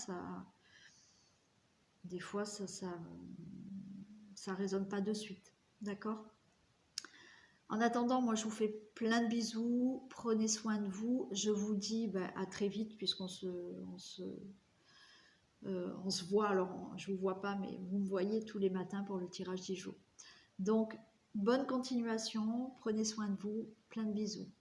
des fois, ça résonne pas de suite. D'accord ? En attendant, moi je vous fais plein de bisous, prenez soin de vous, je vous dis à très vite puisqu'on se voit, alors je ne vous vois pas mais vous me voyez tous les matins pour le tirage du jour. Donc bonne continuation, prenez soin de vous, plein de bisous.